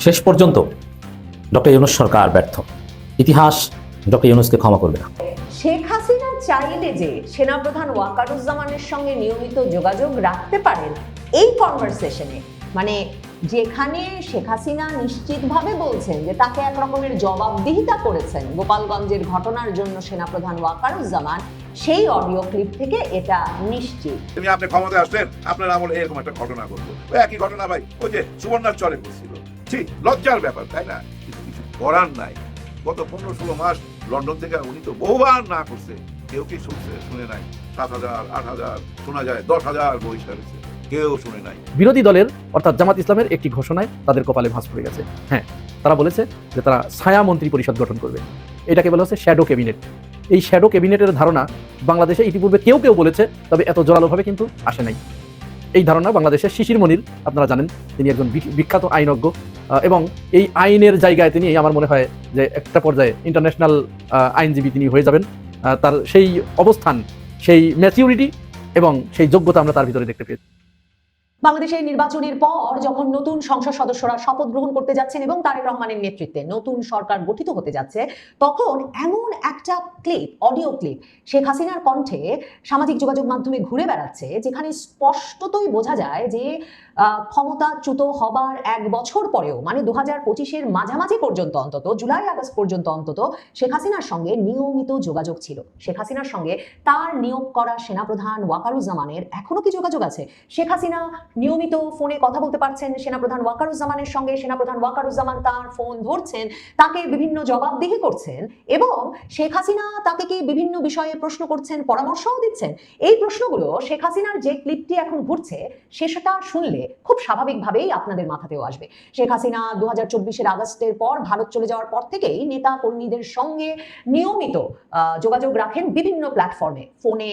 শেষ পর্যন্ত ডক্টর ইউনূস সরকার ব্যর্থ। ইতিহাস ডক্টর ইউনূসকে ক্ষমা করবে না। শেখ হাসিনা চাইলে যে সেনাপ্রধান ওয়াকারুজ্জামানের সঙ্গে নিয়মিত যোগাযোগ রাখতে পারেন এই কনভারসেশনে, মানে যেখানে শেখ হাসিনা নিশ্চিতভাবে বলছেন যে তাকে এক রকমের জবাবদিহিতা করেছেন গোপালগঞ্জের ঘটনার জন্য সেনাপ্রধান ওয়াকারুজ্জামান, সেই অডিও ক্লিপ থেকে এটা নিশ্চিত। তুমি আপনি ক্ষমতায় আসলেন, আপনার আমলে এরকম একটা ঘটনা ঘটলো, ওই একই ঘটনা ভাই ওই যে সুবর্ণার চরে করছিল। ঠিক লজ্জার ব্যাপার, তাই না? কিন্তু কিছু করার নাই। গত 15-16 মাস লন্ডন থেকে উনি তো বহুবার না করছে, কেউ কি শুনছে? শুনে নাই। 7,000, 8,000, শোনা যায় 10,000 বহিষ্কার হয়েছে, কেউ শুনে নাই। বিরোধী দলের অর্থাৎ জামাত ইসলামের একটি ঘোষণায় তাদের কপালে ভাঁজ পড়ে গেছে। হ্যাঁ, তারা বলেছে যে তারা ছায়া মন্ত্রী পরিষদ গঠন করবে। এটাকে বলা হচ্ছে শ্যাডো ক্যাবিনেট। এই শ্যাডো ক্যাবিনেটের ধারণা বাংলাদেশে ইতিপূর্বে কেউ কেউ বলেছে, তবে এত জোরালোভাবে কিন্তু আসে নাই। এই ধারণা বাংলাদেশের শিশির মনির, আপনারা জানেন তিনি একজন বিখ্যাত আইনজ্ঞ, এবং এই আইনের জায়গায় তিনি আমার মনে হয় যে একটা পর্যায়ে ইন্টারন্যাশনাল আইনজীবী তিনি হয়ে যাবেন। তার সেই অবস্থান, সেই ম্যাচিউরিটি এবং সেই যোগ্যতা আমরা তার ভিতরে দেখতে পেয়েছি। বাংলাদেশের নির্বাচনের পর যখন নতুন সংসদ সদস্যরা শপথ গ্রহণ করতে যাচ্ছেন এবং তারেক রহমানের নেতৃত্বে নতুন সরকার গঠিত হতে যাচ্ছে, তখন এমন একটা ক্লিপ, অডিও ক্লিপ শেখ হাসিনার কণ্ঠে সামাজিক যোগাযোগ মাধ্যমে ঘুরে বেড়াচ্ছে, যেখানে স্পষ্টতই বোঝা যায় যে ক্ষমতাচ্যুত হবার 1 বছর পরেও, মানে 2025-এর মাঝামাঝি পর্যন্ত, অন্তত জুলাই আগস্ট পর্যন্ত অন্তত শেখ হাসিনার সঙ্গে নিয়মিত যোগাযোগ ছিল। শেখ হাসিনার সঙ্গে তার নিয়োগ করা সেনাপ্রধান ওয়াকারুজ্জামানের এখনো কি যোগাযোগ আছে? শেখ হাসিনা নিয়মিত ফোনে কথা বলতে পারছেন সেনাপ্রধান ওয়াকারুজ্জামানের সঙ্গে, সেনাপ্রধান ওয়াকারুজ্জামান তার ফোন ধরছেন, তাকে বিভিন্ন জবাবদিহি করছেন, এবং শেখ হাসিনা তাকে কি বিভিন্ন বিষয়ে প্রশ্ন করছেন, পরামর্শও দিচ্ছেন। এই প্রশ্নগুলো শেখ হাসিনার যে ক্লিপটি এখন ঘুরছে সেটা শুনলে খুব স্বাভাবিকভাবেই আপনাদের মাথাতেও আসবে। শেখ হাসিনা 2024-এর আগস্টের পর ভারত চলে যাওয়ার পর থেকেই নেতা কর্মীদের সঙ্গে নিয়মিত যোগাযোগ রাখেন বিভিন্ন প্ল্যাটফর্মে, ফোনে,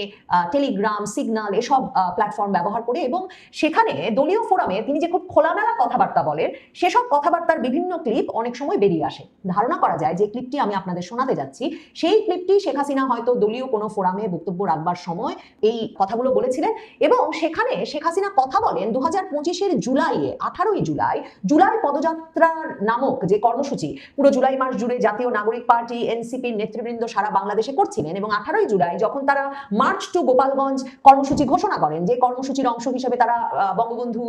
টেলিগ্রাম, সিগন্যাল, এসব প্ল্যাটফর্ম ব্যবহার করে, এবং সেখানে দলীয় ফোরামে তিনি যে খুব খোলামেলা কথাবার্তা বলেন, সেসব কথাবার্তার বিভিন্ন ক্লিপ অনেক সময় বেরিয়ে আসে। ধারণা করা যায় যে ক্লিপটি আমি আপনাদের শোনাতে যাচ্ছি, সেই ক্লিপটি শেখ হাসিনা হয়তো দলীয় কোনো ফোরামে বক্তব্য রাখবার সময় এই কথাগুলো বলেছিলেন, এবং সেখানে শেখ হাসিনা কথা বলেন 2025-এর জুলাইয়ে, 18ই জুলাই, জুলাই পদযাত্রার নামক যে কর্মসূচি পুরো জুলাই মাস জুড়ে জাতীয় নাগরিক পার্টি, এনসিপির নেতৃবৃন্দ সারা বাংলাদেশে করছিলেন, এবং 18ই জুলাই যখন তারা মার্চ টু গোপালগঞ্জ কর্মসূচি ঘোষণা করেন, যে কর্মসূচির অংশ হিসেবে তারা বঙ্গবন্ধু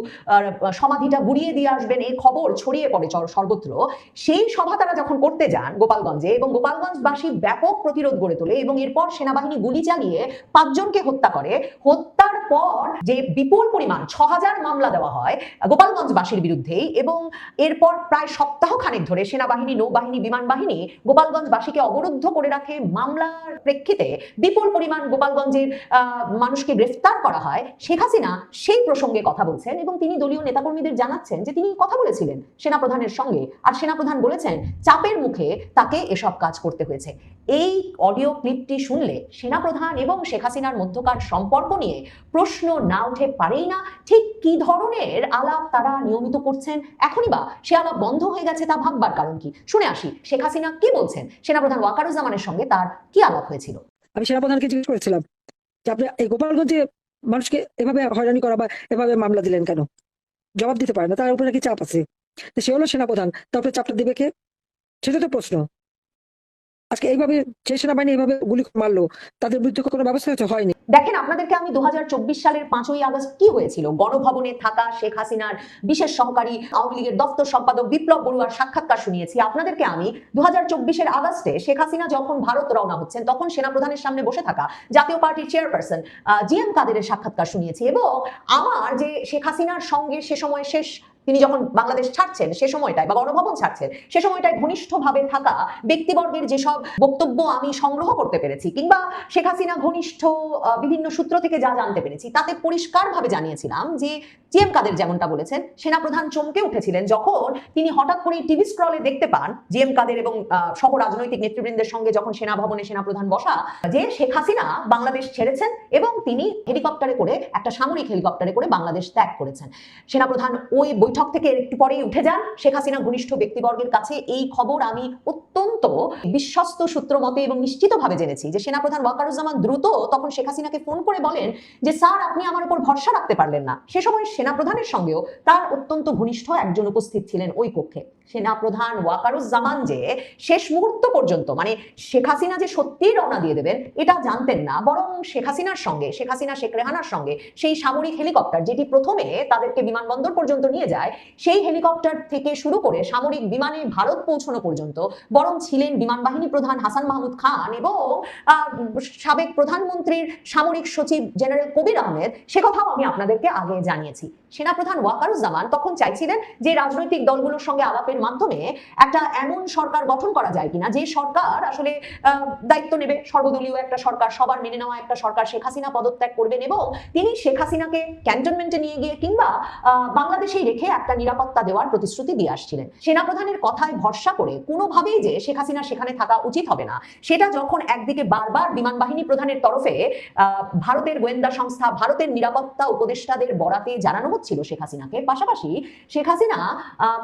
সমাধিটা গুড়িয়ে দিয়ে আসবেন, এই খবর ছড়িয়ে পড়ে সর্বত্র। সেই সভা তারা যখন করতে যান গোপালগঞ্জে, এবং গোপালগঞ্জবাসী ব্যাপক প্রতিরোধ গড়ে তোলে, এবং এরপর সেনাবাহিনী গুলি চালিয়ে 5 জনকে হত্যা করে। হত্যার পর যে বিপুল পরিমাণ 6,000 মামলা দেওয়া হয় গোপালগঞ্জবাসীর বিরুদ্ধেই, এবং এরপর প্রায় সপ্তাহখানেক ধরে সেনাবাহিনী, নৌবাহিনী, বিমান বাহিনী গোপালগঞ্জবাসীকে অবরুদ্ধ করে রাখে। মামলার প্রেক্ষিতে বিপুল পরিমাণ গোপালগঞ্জের মানুষকে গ্রেফতার করা হয়। শেখ হাসিনা সেই প্রসঙ্গে কথা বলছেন, এবং তিনি দলীয় নেতাকর্মীদের জানাচ্ছেন যে তিনি কথা বলেছিলেন সেনাপ্রধানের সঙ্গে, আর সেনাপ্রধান বলেছেন চাপের মুখে তাকে এসব কাজ করতে হয়েছে। এই অডিও ক্লিপটি শুনলে সেনাপ্রধান এবং শেখ হাসিনার মধ্যকার সম্পর্ক নিয়ে প্রশ্ন না উঠে পারেই না। ঠিক কি ধরনের আলাপ তারা নিয়মিত করছেন, এখনই বা সে আলাপ বন্ধ হয়ে গেছে, তা ভাববার কারণ কি? শুনে আসি শেখ হাসিনা কি বলছেন, সেনাপ্রধান ওয়াকারুজ্জামানের সঙ্গে তার কি আলাপ হয়েছিল। আমি সেনাপ্রধানকে জিজ্ঞেস করেছিলাম যে আপনি এই গোপালগঞ্জে মানুষকে এভাবে হয়রানি করা বা এভাবে মামলা দিলেন কেন? জবাব দিতে পারে না, তার উপরে কি চাপ আছে? সে হলো সেনাপ্রধান, তারপরে চাপটা দিবে কে? সেটা তো প্রশ্ন। আজকে এইভাবে যে সেনাবাহিনী এইভাবে গুলি মারলো, তাদের বিরুদ্ধে কোনো ব্যবস্থা হয়নি। দেখেন, আপনাদেরকে আমি 2024 সালের 5ই আগস্ট কি হয়েছিল গণভবনে থাকা শেখ হাসিনার বিশেষ সহকারী আওয়ামী লীগের দপ্তর সম্পাদক বিপ্লব বড়ুয়ার সাক্ষাৎকার শুনিয়েছি। আপনাদেরকে আমি 2024-এর আগস্টে শেখ হাসিনা যখন ভারত রওনা হচ্ছেন, তখন সেনাপ্রধানের সামনে বসে থাকা জাতীয় পার্টির চেয়ারপারসন জিএম কাদেরের সাক্ষাৎকার শুনিয়েছি, এবং আমার যে শেখ হাসিনার সঙ্গে সে সময় তিনি যখন বাংলাদেশ ছাড়ছেন সে সময়টায়, বা গণভবন ছাড়ছেন সে সময়টায় ঘনিষ্ঠভাবে থাকা ব্যক্তিবর্গের যেসব বক্তব্য আমি সংগ্রহ করতে পেরেছি, কিংবা শেখ হাসিনা ঘনিষ্ঠ বিভিন্ন সূত্র থেকে যা জানতে পেরেছি, তাতে পরিষ্কারভাবে জানিয়েছিলাম যে জিএম কাদের যেমনটা বলেছেন, সেনাপ্রধান চমকে উঠেছিলেন যখন তিনি হঠাৎ করে টিভি স্ক্রলে দেখতে পান জিএম কাদের এবং সহ রাজনৈতিক নেতৃবৃন্দের সঙ্গে যখন সেনাভবনে সেনাপ্রধান বসা, যে শেখ হাসিনা বাংলাদেশ ছেড়েছেন এবং তিনি হেলিকপ্টারে করে, একটা সামরিক হেলিকপ্টারে করে বাংলাদেশ ত্যাগ করেছেন। সেনাপ্রধান ওই বৈঠক থেকে একটু পরেই উঠে যান শেখ হাসিনা ঘনিষ্ঠ ব্যক্তিবর্গের কাছে। এই খবর আমি অত্যন্ত বিশ্বস্ত সূত্র মতে এবং নিশ্চিতভাবে জেনেছি যে সেনাপ্রধান ওয়াকারুজ্জামান দ্রুত তখন শেখ হাসিনাকে ফোন করে বলেন যে স্যার, আপনি আমার উপর ভরসা রাখতে পারলেন না। সে সময় সেনাপ্রধানের সঙ্গেও তার অত্যন্ত ঘনিষ্ঠ একজন উপস্থিত ছিলেন ওই কক্ষে। সেনাপ্রধান ওয়াকারুজ্জামান যে শেষ মুহূর্ত পর্যন্ত, মানে শেখ হাসিনা যে সত্যিই রওনা দিয়ে দেবেন এটা জানতেন না, বরং শেখ হাসিনার সঙ্গে, শেখ হাসিনা শেখ রেহানার সঙ্গে সেই সামরিক হেলিকপ্টার যেটি প্রথমে তাদেরকে বিমানবন্দর পর্যন্ত নিয়ে যায়, সেই হেলিকপ্টার থেকে শুরু করে সামরিক বিমানে ভারত পৌঁছানো পর্যন্ত বরং ছিলেন বিমান বাহিনী প্রধান হাসান মাহমুদ খান এবং সাবেক প্রধানমন্ত্রীর সামরিক সচিব জেনারেল কবির আহমেদ। সে কথাও আমি আপনাদেরকে আগে জানিয়েছি। সেনাপ্রধান ওয়াকারুজ্জামান তখন চাইছিলেন যে রাজনৈতিক দলগুলোর সঙ্গে আলাপের মাধ্যমে একটা এমন সরকার গঠন করা যায় কিনা যে সরকার আসলে দায়িত্ব নেবে, সর্বদলীয় একটা সরকার, সবার মেনে নেওয়া একটা সরকার। শেখ হাসিনা পদত্যাগ করবেন এবং তিনি শেখ হাসিনাকে ক্যান্টনমেন্টে নিয়ে গিয়ে কিংবা বাংলাদেশেই রেখে একটা নিরাপত্তা দেওয়ার প্রতিশ্রুতি দিয়ে আসছিলেন। সেনাপ্রধানের কথায় ভরসা করে কোনোভাবেই যে শেখ হাসিনা সেখানে থাকা উচিত হবে না, সেটা যখন একদিকে বারবার বিমান বাহিনী প্রধানের তরফে ভারতের গোয়েন্দা সংস্থা, ভারতের নিরাপত্তা উপদেষ্টাদের বরাতে জানানো হচ্ছিল শেখ হাসিনাকে, পাশাপাশি শেখ হাসিনা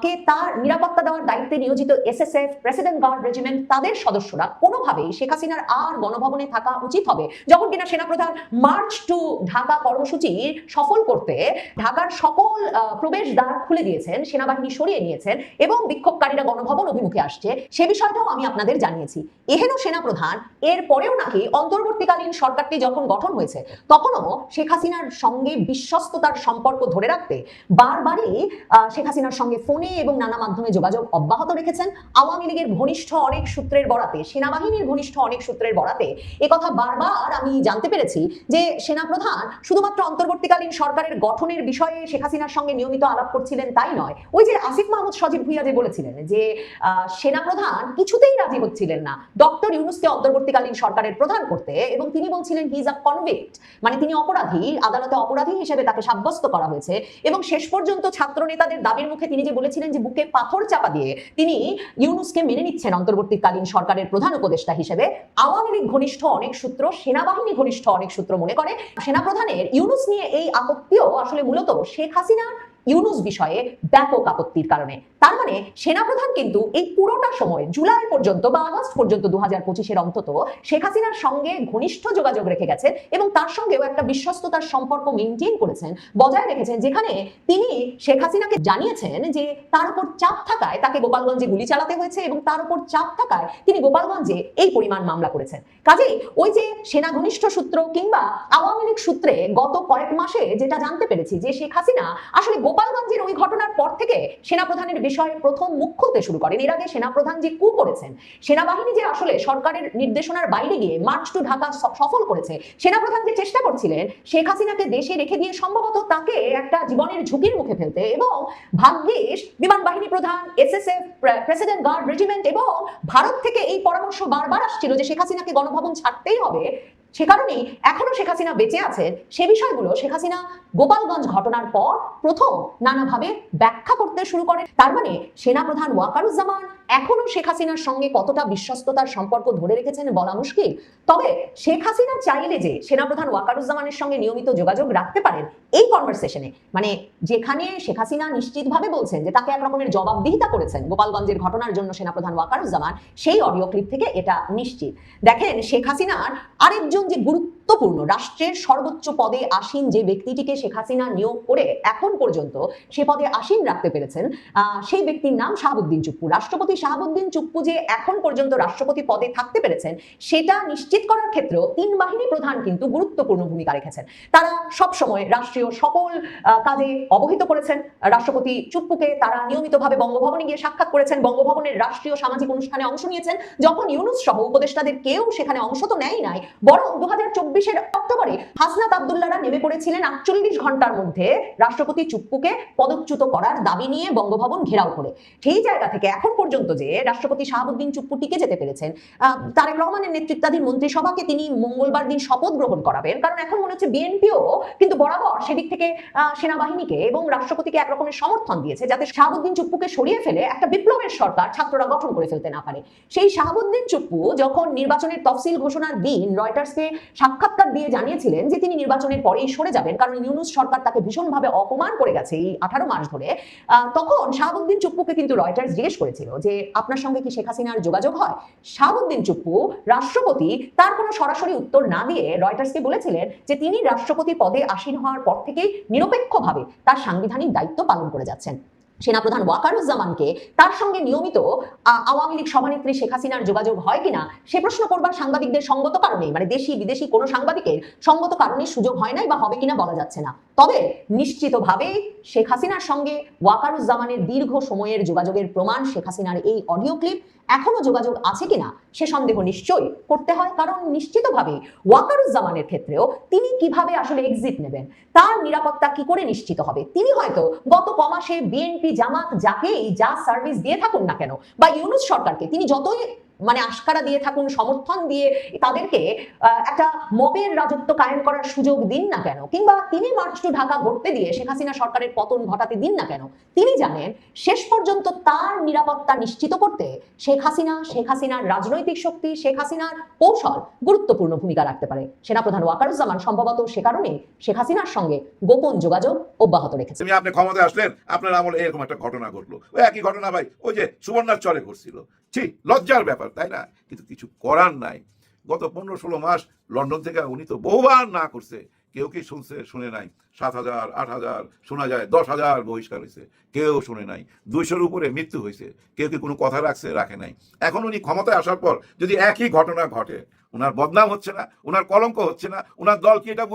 কে তার নিরাপত্তা দেওয়ার দায়িত্বে নিয়োজিত এসএসএফ, প্রেসিডেন্ট গার্ড রেজিমেন্ট, তাদের সদস্যরা কোনোভাবেই শেখ হাসিনার আর গণভবনে থাকা উচিত হবে। যখন কিনা সেনাপ্রধান মার্চ টু ঢাকা কর্মসূচি সফল করতে ঢাকার সকল প্রবেশদ্বার খুলে দিয়েছেন, সেনাবাহিনী সরিয়ে নিয়েছেন এবং বিক্ষোভকারীরা গণভবন অভিমুখে আসছে, সে বিষয়টাও আমি আপনাদের জানিয়েছি। এহেন সেনাপ্রধান এর পরেও নাকি অন্তর্বর্তীকালীন সরকারটি যখন গঠন হয়েছে তখনও শেখ হাসিনার সঙ্গে বিশ্বস্ততার সম্পর্ক ধরে রাখতে বারবারই শেখ হাসিনার সঙ্গে ফোনে এবং নানা মাধ্যমে যোগাযোগ অব্যাহত রেখেছেন। আওয়ামী লীগের ঘনিষ্ঠ অনেক সূত্রের বরাতে, সেনাবাহিনীর ঘনিষ্ঠ অনেক সূত্রের বরাতে একথা বারবার আমি জানতে পেরেছি যে সেনাপ্রধান শুধুমাত্র অন্তর্বর্তীকালীন সরকারের গঠনের বিষয়ে শেখ হাসিনার সঙ্গে নিয়মিত আলাপ করছিলেন তাই নয়, ওই যে আসিফ মাহমুদ সজীব ভুইয়া যে বলেছিলেন যে সেনাপ্রধান কিছুতেই রাজি হচ্ছিলেন না ডক্টর ইউনূসকে অন্তর্বর্তীকালীন সরকারের প্রধান করতে, এবং তিনি বলছিলেন হি ইজ আ কনভিক্ট, মানে তিনি অপরাধী, আদালতে অপরাধী হিসেবে তাকে সাব্যস্ত করা হয়েছে। এবং শেষ পর্যন্ত ছাত্র নেতাদের দাবির মুখে তিনি যে বলেছিলেন যে বুকে পাথর চাপা দিয়ে তিনি ইউনূসকে মেনে নিচ্ছেন অন্তর্বর্তীকালীন সরকারের প্রধান উপদেষ্টা হিসেবে, আওয়ামী লীগ ঘনিষ্ঠ অনেক সূত্র, সেনাবাহিনী ঘনিষ্ঠ অনেক সূত্র মনে করে সেনাপ্রধানের ইউনূস নিয়ে এই আপত্তিও আসলে মূলত শেখ হাসিনা ইউনূস বিষয়ে ব্যাপক আপত্তির কারণে। তার মানে সেনাপ্রধান কিন্তু এই পুরোটা সময় জুলাই পর্যন্ত বা আগস্ট পর্যন্ত 2025-এর অন্তত শেখ হাসিনার সঙ্গে ঘনিষ্ঠ যোগাযোগ রেখে গেছেন এবং তার সঙ্গেও একটা বিশ্বস্ততার সম্পর্ক মেনটেন করেছেন, বজায় রেখেছেন, যেখানে তিনি শেখ হাসিনাকে জানিয়েছেন যে তার উপর চাপ থাকায় তাকে গোপালগঞ্জে গুলি চালাতে হয়েছে এবং তার উপর চাপ থাকায় তিনি গোপালগঞ্জে এই পরিমাণ মামলা করেছেন। কাজেই ওই যে সেনা ঘনিষ্ঠ সূত্র কিংবা আওয়ামী লীগ সূত্রে গত কয়েক মাসে যেটা জানতে পেরেছি যে শেখ হাসিনা আসলে গোপালগঞ্জের ওই ঘটনার পর থেকে সেনাপ্রধানের বিষয়ে প্রথম মুখ খুলতে শুরু করেন। এর আগে সেনাপ্রধান যে কু করেছেন, সেনাবাহিনী যে আসলে সরকারের নির্দেশনার বাইরে গিয়ে মার্চ টু ঢাকা সফল করেছে, সেনাপ্রধান যে চেষ্টা করছিলেন শেখ হাসিনাকে দেশে রেখে দিয়ে সম্ভবত তাকে একটা জীবনের ঝুঁকির মুখে ফেলতে, এবং ভাগ্যিস বিমান বাহিনী প্রধান, এসএসএফ, প্রেসিডেন্ট গার্ড রেজিমেন্ট এবং ভারত থেকে এই পরামর্শ বারবার আসছিল যে শেখ হাসিনাকে গণভবন ছাড়তেই হবে, সে কারণেই এখনো শেখ হাসিনা বেঁচে আছেন। সে বিষয়গুলো শেখ হাসিনা গোপালগঞ্জ ঘটনার পর প্রথম নানাভাবে ব্যাখ্যা করতে শুরু করেন। তার মানে সেনাপ্রধান ওয়াকারুজ্জামান এখনো শেখ হাসিনার সঙ্গে কতটা বিশ্বস্ততার সম্পর্ক ধরে রেখেছেন বলা মুশকিল। তবে শেখ হাসিনা চাইলে যে সেনাপ্রধান ওয়াকারুজ্জামানের সঙ্গে নিয়মিত যোগাযোগ রাখতে পারেন এই কনভারসেশনে, মানে যেখানে শেখ হাসিনা নিশ্চিতভাবে বলছেন যে তাকে এক রকমের জবাবদিহিতা করেছেন গোপালগঞ্জের ঘটনার জন্য সেনাপ্রধান ওয়াকারুজ্জামান, সেই অডিও ক্লিপ থেকে এটা নিশ্চিত। দেখেন, শেখ হাসিনার আরেকজন যে গুরুত্বপূর্ণ রাষ্ট্রের সর্বোচ্চ পদে আসীন যে ব্যক্তিটিকে শেখ হাসিনা নিয়োগ করে এখন পর্যন্ত সে পদে আসীন রাখতে পেরেছেন, সেই ব্যক্তির নাম শাহাবুদ্দিন চুপ্পু। রাষ্ট্রপতি শাহাবুদ্দিন চুপ্পু যে এখন পর্যন্ত রাষ্ট্রপতি পদে থাকতে পেরেছেন সেটা নিশ্চিত করার ক্ষেত্রেও তিন বাহিনী প্রধান কিন্তু গুরুত্বপূর্ণ ভূমিকা রেখেছেন। তারা সবসময় রাষ্ট্রীয় সকল কাজে অবহিত করেছেন রাষ্ট্রপতি চুপ্পুকে, তারা নিয়মিতভাবে বঙ্গভবনে গিয়ে সাক্ষাৎ করেছেন, বঙ্গভবনের রাষ্ট্রীয় সামাজিক অনুষ্ঠানে অংশ নিয়েছেন। যখন ইউনূস সহ উপদেষ্টাদের কেউ সেখানে অংশ তো নেয় নাই, বরং 2024-এর অক্টোবরে হাসনাত আব্দুল্লাহরা নেমে পড়েছিলেন 48 ঘন্টার মধ্যে রাষ্ট্রপতি চুপ্পুকে পদচ্যুত করার দাবি নিয়ে বঙ্গভবন ঘেরাও করে। সেই জায়গা থেকে এখন পর্যন্ত যে রাষ্ট্রপতি শাহাবুদ্দিন চুপ্পু টিকে যেতে পেরেছেন, তারেক রহমানের নেতৃত্বাধীন মন্ত্রিসভাকে তিনি মঙ্গলবার দিন শপথ গ্রহণ করাবেন, কারণ এখন মনে হচ্ছে বিএনপিও কিন্তু বরাবর সেদিক থেকে সেনাবাহিনীকে এবং রাষ্ট্রপতিকে একরকমের সমর্থন দিয়েছে যাতে শাহাবুদ্দিন চুপ্পুকে সরিয়ে ফেলে একটা বিপ্লবের সরকার ছাত্ররা গঠন করে ফেলতে না পারে। সেই শাহাবুদ্দিন চুপ্পু যখন নির্বাচনের তফসিল ঘোষণার দিন রয়টার্সকে সাক্ষাৎ সাক্ষাৎকার দিয়ে জানিয়েছিলেন যে তিনি নির্বাচনের পরেই সরে যাবেন, কারণ ইউনূস সরকার তাকে ভীষণভাবে অপমান করে গেছে এই 18 মাস ধরে। তখন শাহাবুদ্দিন চুপ্পুকে কিন্তু রয়টার্স জিজ্ঞেস করেছিল যে আপনার সঙ্গে কি শেখ হাসিনার যোগাযোগ হয়। শাহাবুদ্দিন চুপ্পু রাষ্ট্রপতি তার কোনো সরাসরি উত্তর না দিয়ে রয়টার্সকে বলেছিলেন যে তিনি রাষ্ট্রপতি পদে আসীন হওয়ার পর থেকেই নিরপেক্ষভাবে তার সাংবিধানিক দায়িত্ব পালন করে যাচ্ছেন। সেনাপ্রধান ওয়াকারুজ্জামানকে তার সঙ্গে নিয়মিত আওয়ামী লীগ সভানেত্রী শেখ হাসিনার যোগাযোগ হয় কিনা সে প্রশ্ন করবার সাংবাদিকদের সঙ্গত কারণেই, মানে দেশি বিদেশি কোনো সাংবাদিকের সঙ্গত কারণে সুযোগ হয় নাই বা হবে কিনা বলা যাচ্ছে না। তবে নিশ্চিতভাবেই শেখ হাসিনার সঙ্গে ওয়াকারুজ্জামানের দীর্ঘ সময়ের যোগাযোগের প্রমাণ শেখ হাসিনার এই অডিও ক্লিপ এখনো যোগাযোগ আছে কিনা সে সন্দেহ নিশ্চয়ই করতে হয়, কারণ নিশ্চিতভাবে ওয়াকারুজ্জামানের ক্ষেত্রেও তিনি কিভাবে আসলে এক্সিট নেবেন, তার নিরাপত্তা কি করে নিশ্চিত হবে। তিনি হয়তো গত কমাসে বিএনপি জামাত যাকেই যা সার্ভিস দিয়ে থাকুন না কেন বা ইউনূস সরকারকে তিনি যতই মানে আশকারা দিয়ে থাকুন, সমর্থন দিয়ে তাদেরকে একটা মবের রাজত্ব কায়েম করার সুযোগ দিন না কেন, কিংবা তিনি মার্চ টু ঢাকা ঘটতে দিয়ে শেখ হাসিনা সরকারের পতন ঘটাতে দিন না কেন, তিনি জানেন শেষ পর্যন্ত তার নিরাপত্তা নিশ্চিত করতে শেখ হাসিনার রাজনৈতিক শক্তি, শেখ হাসিনার কৌশল গুরুত্বপূর্ণ ভূমিকা রাখতে পারে। সেনাপ্রধান ওয়াকারুজ্জামান সম্ভবত সে কারণেই শেখ হাসিনার সঙ্গে গোপন যোগাযোগ অব্যাহত রেখেছে। আপনি ক্ষমতায় আসলেন, আপনার আমলে এরকম একটা ঘটনা ঘটলো, ওই একই ঘটনা ভাই ওই যে সুবর্ণার চরে ঘটছিল। ঠিক লজ্জার ব্যাপার, তাই না? কিন্তু কিছু করার নাই। গত 15-16 মাস লন্ডন থেকে উনি তো বহুবার না করছে, কেউ কি শুনছে? শুনে নাই। 7,000 8,000 শোনা যায়, 10,000 বহিষ্কার হয়েছে, কেউ শুনে নাই। 200-র উপরে মৃত্যু হয়েছে, কেউ কি কোনো কথা রাখছে? রাখে নাই। এখন উনি ক্ষমতায় আসার পর যদি একই ঘটনা ঘটে, ওনার বদনাম হচ্ছে না, ওনার কলঙ্ক হচ্ছে না, ওনার দল কি এটা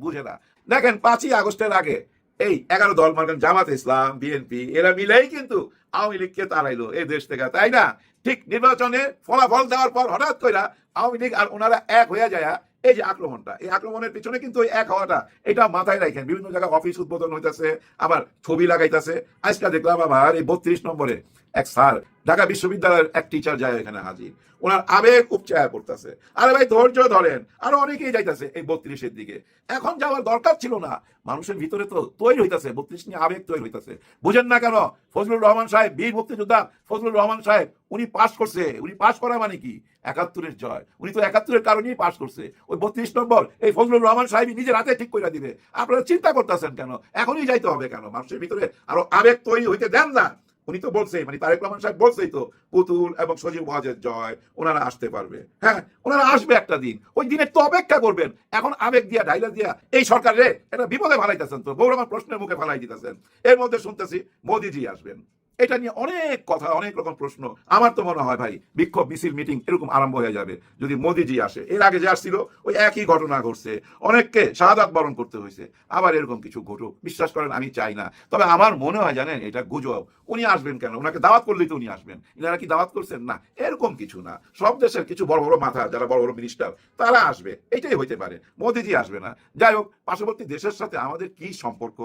বুঝে না? দেখেন 5ই আগস্টের আগে এই 11 দল মানে জামাত ইসলাম, বিএনপি এরা মিলেই কিন্তু আওয়ামী লীগকে তাড়াইলো এই দেশ থেকে, তাই না? ঠিক নির্বাচনে ফলাফল দেওয়ার পর হঠাৎ করে আওয়ামী লীগ আর ওনারা এক হয়ে যায়। এই যে আক্রমণটা, এই আক্রমণের পিছনে কিন্তু ওই এক হওয়াটা, এটা মাথায় রাখেন। বিভিন্ন জায়গায় অফিস উদ্বোধন হইতেছে, আবার ছবি লাগাইতেছে। আজকে দেখলাম আবার এই 32 নম্বরে এক স্যার, ঢাকা বিশ্ববিদ্যালয়ের এক টিচার যায় এখানে হাজির, ওনার আবেগ উপচায়া পড়তেছে। আরে ভাই ধৈর্য ধরেন, আরো অনেকেই যাইতেছে এই 32-এর দিকে। এখন যাওয়ার দরকার ছিল না, মানুষের ভিতরে তো তৈরি হইতেছে 32 নিয়ে আবেগ তৈরি হইতেছে। বুঝেন না কেন? ফজলুর রহমান সাহেব, বীর মুক্তিযোদ্ধা ফজলুর রহমান সাহেব, উনি পাশ করছে। উনি পাশ করা মানে কি? 71-এর জয়। উনি তো 71-এর কারণেই পাশ করছে। ওই 32 নম্বর এই ফজলুর রহমান সাহেব নিজের হাতে ঠিক করে দিবে। আপনারা চিন্তা করতেছেন কেন? এখনই যাইতে হবে কেন? মানুষের ভিতরে আরো আবেগ তৈরি হইতে দেন না। উনি তো বলছে, মানে তারেক রহমান সাহেব বলছেই তো, পুতুল এবং সজীব ওয়াজেদ জয় ওনারা আসতে পারবে। হ্যাঁ, ওনারা আসবে একটা দিন, ওই দিনের তো অপেক্ষা করবেন। এখন আবেগ দিয়া ডাইলা দিয়া এই সরকারে এটা বিপদে ফালাইতেছেন, তো বৌরমান প্রশ্নের মুখে ফালাই দিতেছেন। এর মধ্যে শুনতেছি মোদিজি আসবেন, এটা নিয়ে অনেক কথা, অনেক রকম প্রশ্ন। আমার তো মনে হয় ভাই বিক্ষোভ মিছিল মিটিং এরকম আরম্ভ হয়ে যাবে যদি মোদিজি আসে। এর আগে যে আসছিল ওই একই ঘটনা ঘটছে, অনেককে শাহাদাত বরণ করতে হয়েছে। আবার এরকম কিছু ঘটুক, বিশ্বাস করেন আমি চাই না। তবে আমার মনে হয় জানেন এটা গুজব। উনি আসবেন কেন? ওনাকে দাওয়াত করলেই তো উনি আসবেন। এনারা কি দাওয়াত করছেন? না, এরকম কিছু না। সব দেশের কিছু বড় বড় মাথা, যারা বড় বড় মিনিস্টার, তারা আসবে, এটাই হইতে পারে। মোদিজি আসবে না। যাই হোক, পার্শ্ববর্তী দেশের সাথে আমাদের কি সম্পর্ক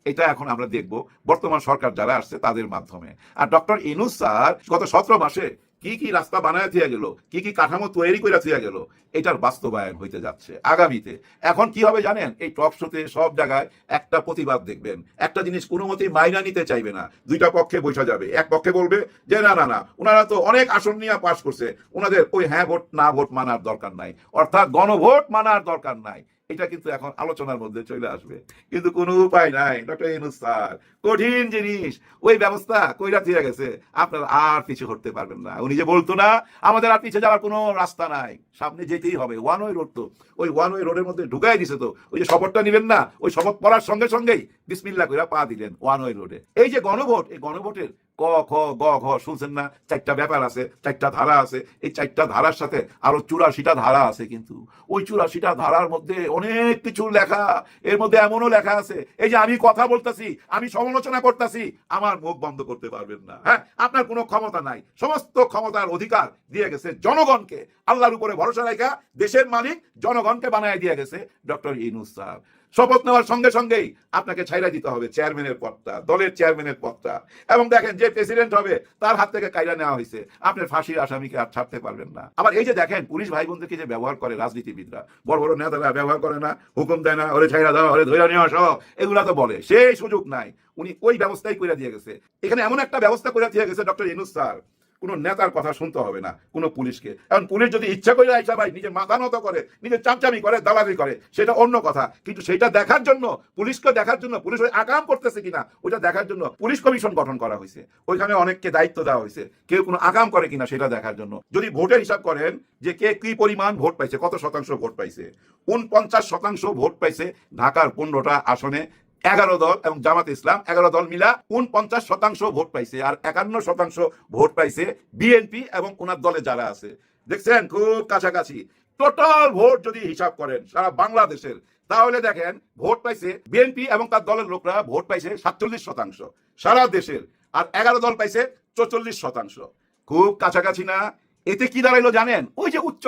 এটা এখন আমরা দেখব বর্তমান সরকার যারা আসছে তাদের মাধ্যমে। আর ডক্টর ইউনূস স্যার গত 17 মাসে কি কি রাস্তা বানায় থিয়া গেল, কি কি কাঠামো তৈরি করে থিয়া গেল, এটার বাস্তবায়ন হইতে যাচ্ছে আগামীতে। এখন কি হবে জানেন? এই টক শোতে সব জায়গায় একটা প্রতিবাদ দেখবেন, একটা জিনিস কোনো মতেই মাইনা নিতে চাইবে না। দুইটা পক্ষে বসা যাবে, এক পক্ষে বলবে যে না না না, ওনারা তো অনেক আসন নিয়ে পাশ করছে, ওনাদের ওই হ্যাঁ ভোট না ভোট মানার দরকার নাই, অর্থাৎ গণভোট মানার দরকার নাই। এটা কিন্তু এখন আলোচনার মধ্যে চলে আসবে, কিন্তু কোনো উপায় নাই। ডক্টর ইউনূস স্যার কঠিন জিনিস, ওই ব্যবস্থা কইরা দিয়ে গেছে, আপনারা আর পিছু হটতে পারবেন না। উনি যে বলতো না আমাদের আর পিছিয়ে যাওয়ার কোনো রাস্তা নাই, সামনে যেতেই হবে। ওয়ান ওয়ে রোড, তো ওই ওয়ান ওয়ে রোডের মধ্যে ঢুকাই দিছে। তো ওই যে শপথটা নিবেন না, ওই শপথ পড়ার সঙ্গে সঙ্গেই বিসমিল্লাহ কইরা পা দিলেন ওয়ান ওয়ে রোডে। এই যে গণভোট, এই গণভোটের ক খ গ ঘ শুনছেন না? 4টা ব্যাপার আছে, 4টা ধারা আছে। এই 4টা ধারার সাথে আরো 84টা ধারা আছে, কিন্তু ওই 84টা ধারার মধ্যে অনেক কিছু লেখা। এর মধ্যে এমনও লেখা আছে, এই যে আমি কথা বলতেছি, আমি সমালোচনা করতেছি, আমার মুখ বন্ধ করতে পারবেন না। হ্যাঁ, আপনার কোনো ক্ষমতা নাই। সমস্ত ক্ষমতার অধিকার দিয়ে গেছে জনগণকে। আল্লাহর উপরে ভরসা রাখা দেশের মালিক জনগণকে বানায় দিয়ে গেছে ডক্টর ইউনূস স্যার। শপথ নেওয়ার সঙ্গে সঙ্গেই আপনাকে ছাইরা দিতে হবে চেয়ারম্যানের পদটা, দলের চেয়ারম্যানের পদটা। এবং দেখেন যে প্রেসিডেন্ট হবে তার হাত থেকে কাইরা নেওয়া হয়েছে, আপনার ফাঁসির আসামিকে আর ছাড়তে পারবেন না। আবার এই যে দেখেন পুলিশ ভাই বোনদেরকে যে ব্যবহার করে রাজনীতিবিদরা, বড় বড় নেতারা ব্যবহার করে না, হুকুম দেয় না, ওরে ছাইরা দাও, ওরে ধইরা নিয়ে আসো, এগুলা তো বলে, সেই সুযোগ নাই। উনি ওই ব্যবস্থাই করে দিয়ে গেছে। এখানে এমন একটা ব্যবস্থা করে দিয়ে গেছে ডক্টর ইউনূস স্যার, কোনো নেতার কথা শুনতে হবে না কোনো পুলিশকে। এখন পুলিশ যদি ইচ্ছা করে আইসা ভাই নিজে মাথা নত করে, নিজে চামচামি করে, দালালি করে, সেটা অন্য কথা। কিন্তু সেটা দেখার জন্য, পুলিশকে দেখার জন্য, পুলিশ ওই আকাম করতেছে কিনা ওইটা দেখার জন্য পুলিশ কমিশন গঠন করা হয়েছে। ওইখানে অনেককে দায়িত্ব দেওয়া হয়েছে, কেউ কোনো আকাম করে কিনা সেটা দেখার জন্য। যদি ভোটের হিসাব করেন যে কে কি পরিমাণ ভোট পাইছে, কত শতাংশ ভোট পাইছে, 49% ভোট পাইছে ঢাকার 15টা আসনে 11 দল এবং জামাতে ইসলাম 11 দল মিলা 49% ভোট পাইছে। আর 51% ভোট পাইছে বিএনপি এবং ওনার দলে যারা আছে। দেখছেন খুব কাছাকাছি। টোটাল ভোট যদি হিসাব করেন সারা বাংলাদেশের, তাহলে দেখেন ভোট পাইছে বিএনপি এবং তার দলের লোকরা ভোট পাইছে 47% সারা দেশের, আর 11 দল পাইছে 44%। খুব কাছাকাছি না? এতে কি দাঁড়াইলো জানেন? ওই যে উচ্চ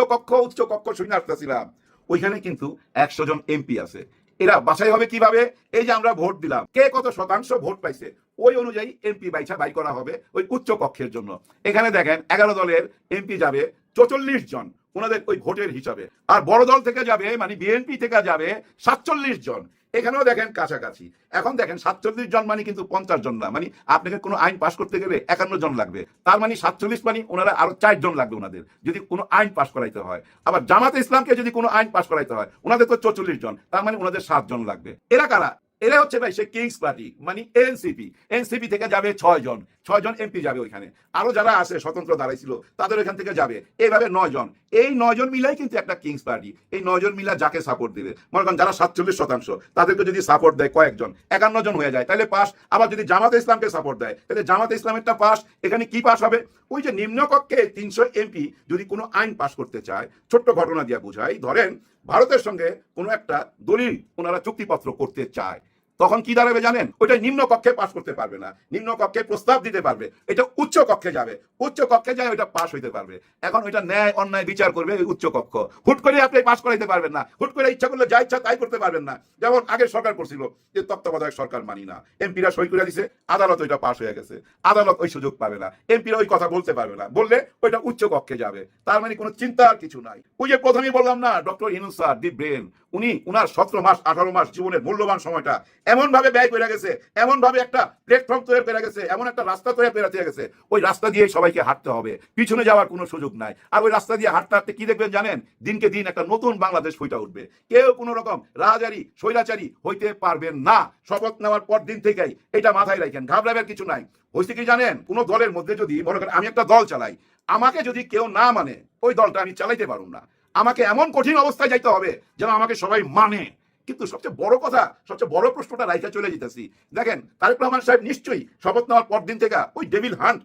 কক্ষ শুনে আসতেছিলাম, ওইখানে কিন্তু 100 জন এমপি আছে। এরা বাছাই হবে কিভাবে? এই যে আমরা ভোট দিলাম, কে কত শতাংশ ভোট পাইছে ওই অনুযায়ী এমপি বাই করা হবে ওই উচ্চ কক্ষের জন্য। এখানে দেখেন 11 দলের এমপি যাবে 44 জন ওনাদের ওই ভোটের হিসাবে, আর বড় দল থেকে যাবে মানে বিএনপি থেকে যাবে 47 জন। এখানেও দেখেন কাছাকাছি। এখন দেখেন 47 জন মানে কিন্তু 50 জন না, মানে আপনাকে কোনো আইন পাশ করতে গেলে 51 জন লাগবে। তার মানে 47 মানে ওনারা আরো 4 জন লাগবে ওনাদের যদি কোনো আইন পাশ করাইতে হয়। আবার জামাতে ইসলামকে যদি কোনো আইন পাশ করাইতে হয় ওনাদের তো 44 জন, তার মানে ওনাদের 7 জন লাগবে। এরা কারা? এরা হচ্ছে ভাই সে কিংস পার্টি মানে এনসিপি থেকে যাবে 6 জন এমপি যাবে ওইখানে। আরো যারা আছে স্বতন্ত্র দাঁড়াইছিল তাদের ওইখান থেকে যাবে, এইভাবে 9 জন। এই 9 জন মিলাই কিন্তু একটা কিংস পার্টি। এই 9 জন মিলা যাকে সাপোর্ট দিবে, মনে করেন যারা 47% তাদেরকে যদি সাপোর্ট দেয় কয়েকজন, 51 জন হয়ে যায়, তাহলে পাস। আবার যদি জামাতে ইসলামকে সাপোর্ট দেয় তাহলে জামাতে ইসলামেরটা পাস। এখানে কি পাস হবে? ওই যে নিম্নকক্ষে 300 এমপি যদি কোনো আইন পাস করতে চায়, ছোট্ট ঘটনা দিয়ে বুঝাই, ধরেন ভারতের সঙ্গে কোনো একটা দলিল ওনারা চুক্তিপত্র করতে চায়, তখন কি দাঁড়াবে জানেন? ওইটা নিম্ন কক্ষে পাশ করতে পারবে না, নিম্ন কক্ষে প্রস্তাব দিতে পারবে, এটা উচ্চ কক্ষে যাবে, উচ্চ কক্ষে যায় ওইটা পাশ হইতে পারবে। এখন ওইটা ন্যায় অন্যায় বিচার করবে ওই উচ্চ কক্ষ। হুট করে আপনি পাশ করাইতে পারবেন না, হুট করে ইচ্ছা করলে যা ইচ্ছা তাই করতে পারবেন না। যেমন আগের সরকার করছিল যে তত্ত্বাবধায়ক সরকার মানি না, এমপিরা সই করে দিছে, আদালত ওইটা পাশ হয়ে গেছে, আদালত ওই সুযোগ পাবে না, এমপিরা ওই কথা বলতে পারবে না, বললে ওইটা উচ্চ কক্ষে যাবে। তার মানে কোনো চিন্তার কিছু নাই। ওই যে প্রথমেই বললাম না, doctor Yunus sir the brain, উনি উনার 17 মাস 18 মাস জীবনের মূল্যবান সময়টা এমন ভাবে ব্যয় করে গেছে, এমন ভাবে একটা প্ল্যাটফর্ম তৈরি করে গেছে, এমন একটা রাস্তা তৈরি করে গেছে, ওই রাস্তা দিয়ে সবাইকে হাঁটতে হবে, পিছনে যাওয়ার কোনো সুযোগ নাই। আর ওই রাস্তা দিয়ে হাঁটতে হাঁটতে কি দেখবেন জানেন? দিনকে দিন একটা নতুন বাংলাদেশ ফুটে উঠবে। কেউ কোনো রকম রাজারি স্বৈরাচারী হইতে পারবেন না। শপথ নেওয়ার পর দিন থেকেই এটা মাথায় রাখেন, ঘাবড়াবার কিছু নাই। হয়েছে কি জানেন? কোনো দলের মধ্যে যদি মনে করেন আমি একটা দল চালাই, আমাকে যদি কেউ না মানে ওই দলটা আমি চালাইতে পারুম না। আমাকে এমন কঠিন অবস্থায় যাইতে হবে যেন আমাকে সবাই মানে। কিন্তু সবচেয়ে বড় কথা, সবচেয়ে বড় প্রশ্নটা রাইখা চলে যেতেছি। দেখেন তারেক রহমান সাহেব নিশ্চয়ই শপথ নেওয়ার পর দিন থেকে ওই ডেভিল হান্ট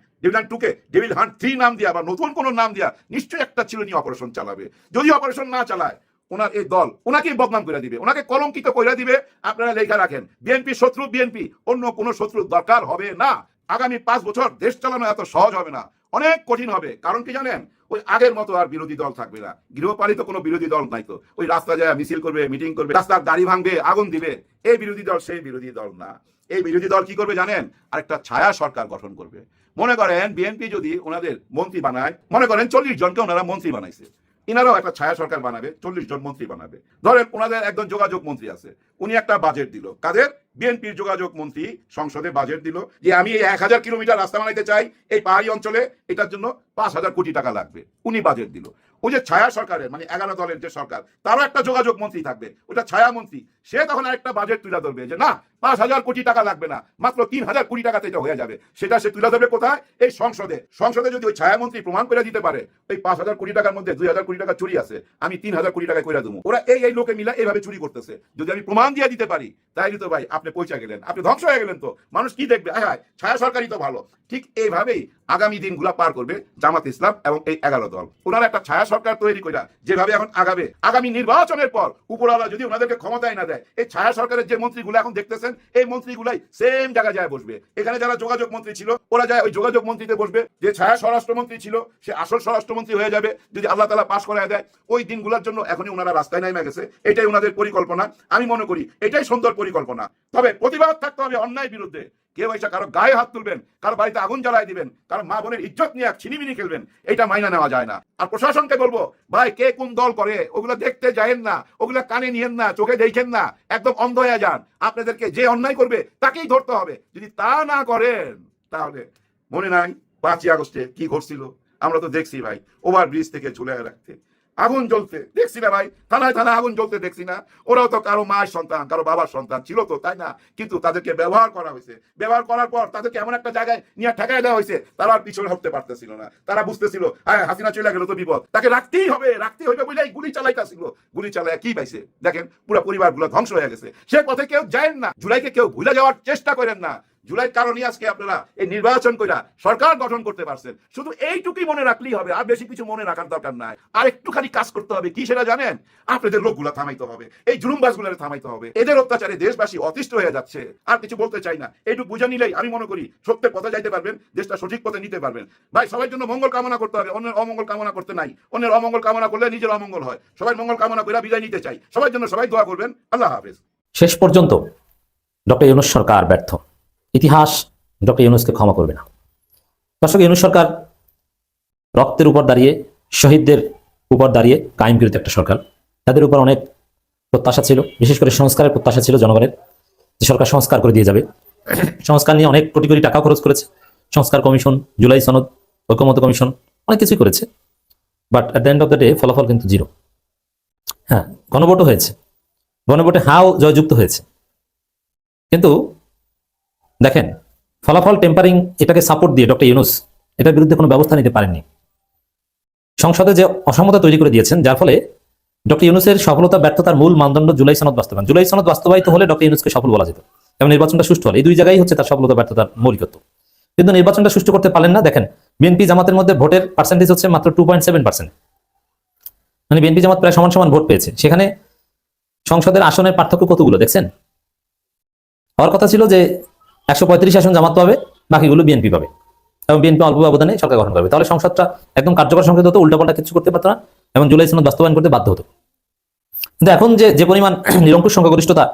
2কে ডেভিল হান্ট 3 নাম দিয়া বা নতুন কোন নাম দিয়া নিশ্চয়ই একটা চিরুনি অপারেশন চালাবে। যদি অপারেশন না চালায় ওনার এই দল ওনাকেই বদনাম করে দিবে, ওনাকে কলঙ্কিত করে দিবে। আপনারা লেখা রাখেন, বিএনপি শত্রু বিএনপি, অন্য কোনো শত্রু দরকার হবে না। আগামী 5 বছর দেশ চালানো এত সহজ হবে না, অনেক কঠিন হবে। কারণ কি জানেন? ওই আগের মতো আর বিরোধী দল থাকবে না, গৃহপালিত কোনো বিরোধী দল নাই তো। ওই রাস্তা যায় মিছিল করবে, মিটিং করবে, রাস্তার গাড়ি ভাঙবে, আগুন দিবে, এই বিরোধী দল সেই বিরোধী দল না। এই বিরোধী দল কি করবে জানেন? আরেকটা ছায়া সরকার গঠন করবে। মনে করেন বিএনপি যদি ওনাদের মন্ত্রী বানায়, মনে করেন 40 জনকে ওনারা মন্ত্রী বানাইছে, ইনারাও একটা ছায়া সরকার বানাবে, 40 জন মন্ত্রী বানাবে। ধরেন ওনাদের একজন যোগাযোগ মন্ত্রী আছে, উনি একটা বাজেট দিল, কাদের? বিএনপির যোগাযোগ মন্ত্রী সংসদে বাজেট দিল যে আমি এই 1000 কিলোমিটার রাস্তা বানাইতে চাই এই পাহাড়ি অঞ্চলে, এটার জন্য 5000 কোটি টাকা লাগবে, উনি বাজেট দিল। ওই যে ছায়া সরকারের মানে 11 দলের যে সরকার, তারও একটা যোগাযোগ মন্ত্রী থাকবে, ওটা ছায়া মন্ত্রী। সে তখন আরেকটা বাজেট তুলে ধরবে যে না 5000 কোটি টাকা লাগবে না, মাত্র 3000 কোটি টাকাতে এটা হয়ে যাবে। সেটা সে তুলে ধরবে কোথায়? এই সংসদে। সংসদে যদি ওই ছায়া মন্ত্রী প্রমাণ করে দিতে পারে ওই 5000 কোটি টাকার মধ্যে 2000 কোটি টাকা চুরি আছে, আমি 3000 কোটি টাকা কইরা দেবো। ওরা এই লোকে মিলা এইভাবে চুরি করতেছে, যদি আমি প্রমাণ দিয়ে দিতে পারি তাইলে তো ভাই আপনি পৌঁছে গেলেন, আপনি ধ্বংস হয়ে গেলেন। তো মানুষ কি দেখবে? হ্যাঁ ছায়া সরকারই তো ভালো। ঠিক এইভাবেই আগামী দিনগুলা পার করবে জামাত ইসলাম এবং এই 11 দল। ওনারা একটা ছায়া সরকার তৈরি করে যেভাবে এখন আগাবে, আগামী নির্বাচনের পর উপরওয়ালা যদি ওনাদেরকে ক্ষমতায় না দেয়, এই ছায়া সরকারের যে মন্ত্রীগুলো এখন দেখতেছেন এই মন্ত্রীগুলাই সেম জায়গায় যায় বসবে। এখানে যারা যোগাযোগ মন্ত্রী ছিল ওরা যায় ওই যোগাযোগ মন্ত্রীতে বসবে, যে ছায়া স্বরাষ্ট্রমন্ত্রী ছিল সে আসল স্বরাষ্ট্রমন্ত্রী হয়ে যাবে যদি আল্লাহ তাআলা পাশ করায় দেয়। ওই দিনগুলোর জন্য এখনই ওনারা রাস্তায় নেমে গেছে, এটাই ওনাদের পরিকল্পনা। আমি মনে করি এটাই সুন্দর পরিকল্পনা। তবে প্রতিবাদ থাকতে হবে অন্যায় বিরুদ্ধে। কেউ এসে কারো গায়ে হাত তুলবেন, কারো বাড়িতে আগুন জ্বালাই দিবেন, কারো মা বোনের ইজ্জত নিয়ে ছিনিমিনি খেলবেন, এটা মাইনা নেওয়া যায় না। আর প্রশাসনকে বলবো ভাই কে কোন দল করে ওগুলো দেখতে যায়েন না, ওগুলো কানে নিয়েন না, চোখে দেখেন না, একদম অন্ধ হয়ে যান। আপনাদেরকে যে অন্যায় করবে তাকেই ধরতে হবে। যদি তা না করেন তাহলে মনে নাই 5ই আগস্টে কি ঘটছিল আমরা তো দেখছি ভাই, ওভারব্রিজ থেকে ঝুলে রাখতে, আগুন জ্বলতে দেখছি না ভাই, থানায় থানায় আগুন জ্বলতে দেখছি না। ওরাও তো কারো মায়ের সন্তান, কারো বাবার সন্তান ছিল তো, তাই না? কিন্তু তাদেরকে ব্যবহার করা হয়েছে, ব্যবহার করার পর তাদেরকে এমন একটা জায়গায় নিয়ে ঠেকাই দেওয়া হয়েছে, তারা আর পিছনে হতে পারতেছিল না। তারা বুঝতেছিল হাসিনা চলে গেল তো বিপদ, তাকে রাখতেই হবে বুঝলেই গুলি চালাইতেছিল। গুলি চালায় কি পাইছে দেখেন, পুরো পরিবার গুলো ধ্বংস হয়ে গেছে। সে পথে কেউ যায় না, জুলাইকে কেউ ভুলে যাওয়ার চেষ্টা করেন না। জুলাই কারণে আজকে আপনারা এই নির্বাচন কইরা সরকার গঠন করতে পারছেন। শুধু এইটুকুই মনে রাখলেই হবে, আর বেশি কিছু মনে রাখার দরকার নাই। আর একটুখানি কাজ করতে হবে, কি সেটা জানেন? আপনাদের লোকগুলা থামাইতে হবে, এই জুলুমবাজগুলোরে থামাইতে হবে। এদের অত্যাচারে দেশবাসী অতিষ্ঠ হয়ে যাচ্ছে। আর কিছু বলতে চাই না, এইটুকু বুঝে নিলেই আমি মনে করি সত্যের পথে যাইতে পারবেন, দেশটা সঠিক পথে নিতে পারবেন। ভাই সবার জন্য মঙ্গল কামনা করতে হবে, অন্যের অমঙ্গল কামনা করতে নাই। অন্যের অমঙ্গল কামনা করলে নিজের অমঙ্গল হয়। সবাই মঙ্গল কামনা করে বিদায় নিতে চাই। সবার জন্য সবাই দোয়া করবেন। আল্লাহ হাফেজ। শেষ পর্যন্ত ডক্টর ইউনূস সরকার ব্যর্থ। ইতিহাস ডক্টর ইউনূসকে ক্ষমা করবে না। দর্শক, ইউনূস সরকার রক্তের উপর দাঁড়িয়ে, শহীদদের উপর দাঁড়িয়ে কায়েমকৃত একটা সরকার। তাদের উপর অনেক প্রত্যাশা ছিল, বিশেষ করে সংস্কারের প্রত্যাশা ছিল জনগণের, যে সরকার সংস্কার করে দিয়ে যাবে। সংস্কার নিয়ে অনেক কোটি কোটি টাকা খরচ করেছে। সংস্কার কমিশন, জুলাই সনদ, ঐকমত্য কমিশন, অনেক কিছুই করেছে। But at the end of the day ফলাফল কিন্তু জিরো। হ্যাঁ, গণভোটও হয়েছে, গণভোটে হাও জয়যুক্ত হয়েছে, কিন্তু দেখেন ফলাফল টেম্পারিং, এটাকে সাপোর্ট দিয়ে ডক্টর ইউনূস এটার বিরুদ্ধে কোনো ব্যবস্থা নিতে পারেননি। সংসদে যে অসমতা তৈরি করে দিয়েছেন, যার ফলে ডক্টর ইউনূসের সফলতা ব্যর্থতার মূল মানদণ্ড জুলাই সনদ বাস্তবায়ন। জুলাই সনদ বাস্তবায়িত হলে ডক্টর ইউনূসকে সফল বলা যেত এবং নির্বাচনটা সুষ্ঠু হলে। এই দুই জায়গায় হচ্ছে তার সফলতা ব্যর্থতার মৌলিকত্ব। কিন্তু নির্বাচনটা সুষ্ঠু করতে পারলেন না। দেখেন, বিএনপি জামাতের মধ্যে ভোটের পার্সেন্টেজ হচ্ছে মাত্র 2.7%। মানে বিএনপি জামাত প্রায় সমান সমান ভোট পেয়েছে। সেখানে সংসদের আসনের পার্থক্য কতগুলো দেখছেন? হওয়ার কথা ছিল যে 135 আসন জামাত পাবে, বাকিগুলো বিএনপি পাবে এবং বিএনপি অল্প ব্যবধানে সরকার গঠন করবে। তাহলে সংসদটা একদম কার্যকর সংসদ হতো, উল্টাপাল্টা কিছু করতে পারতো না এবং জুলাই সনদ বাস্তবায়ন করতে বাধ্য হতো। কিন্তু এখন যে পরিমাণ নিরঙ্কুশ সংখ্যাগরিষ্ঠতা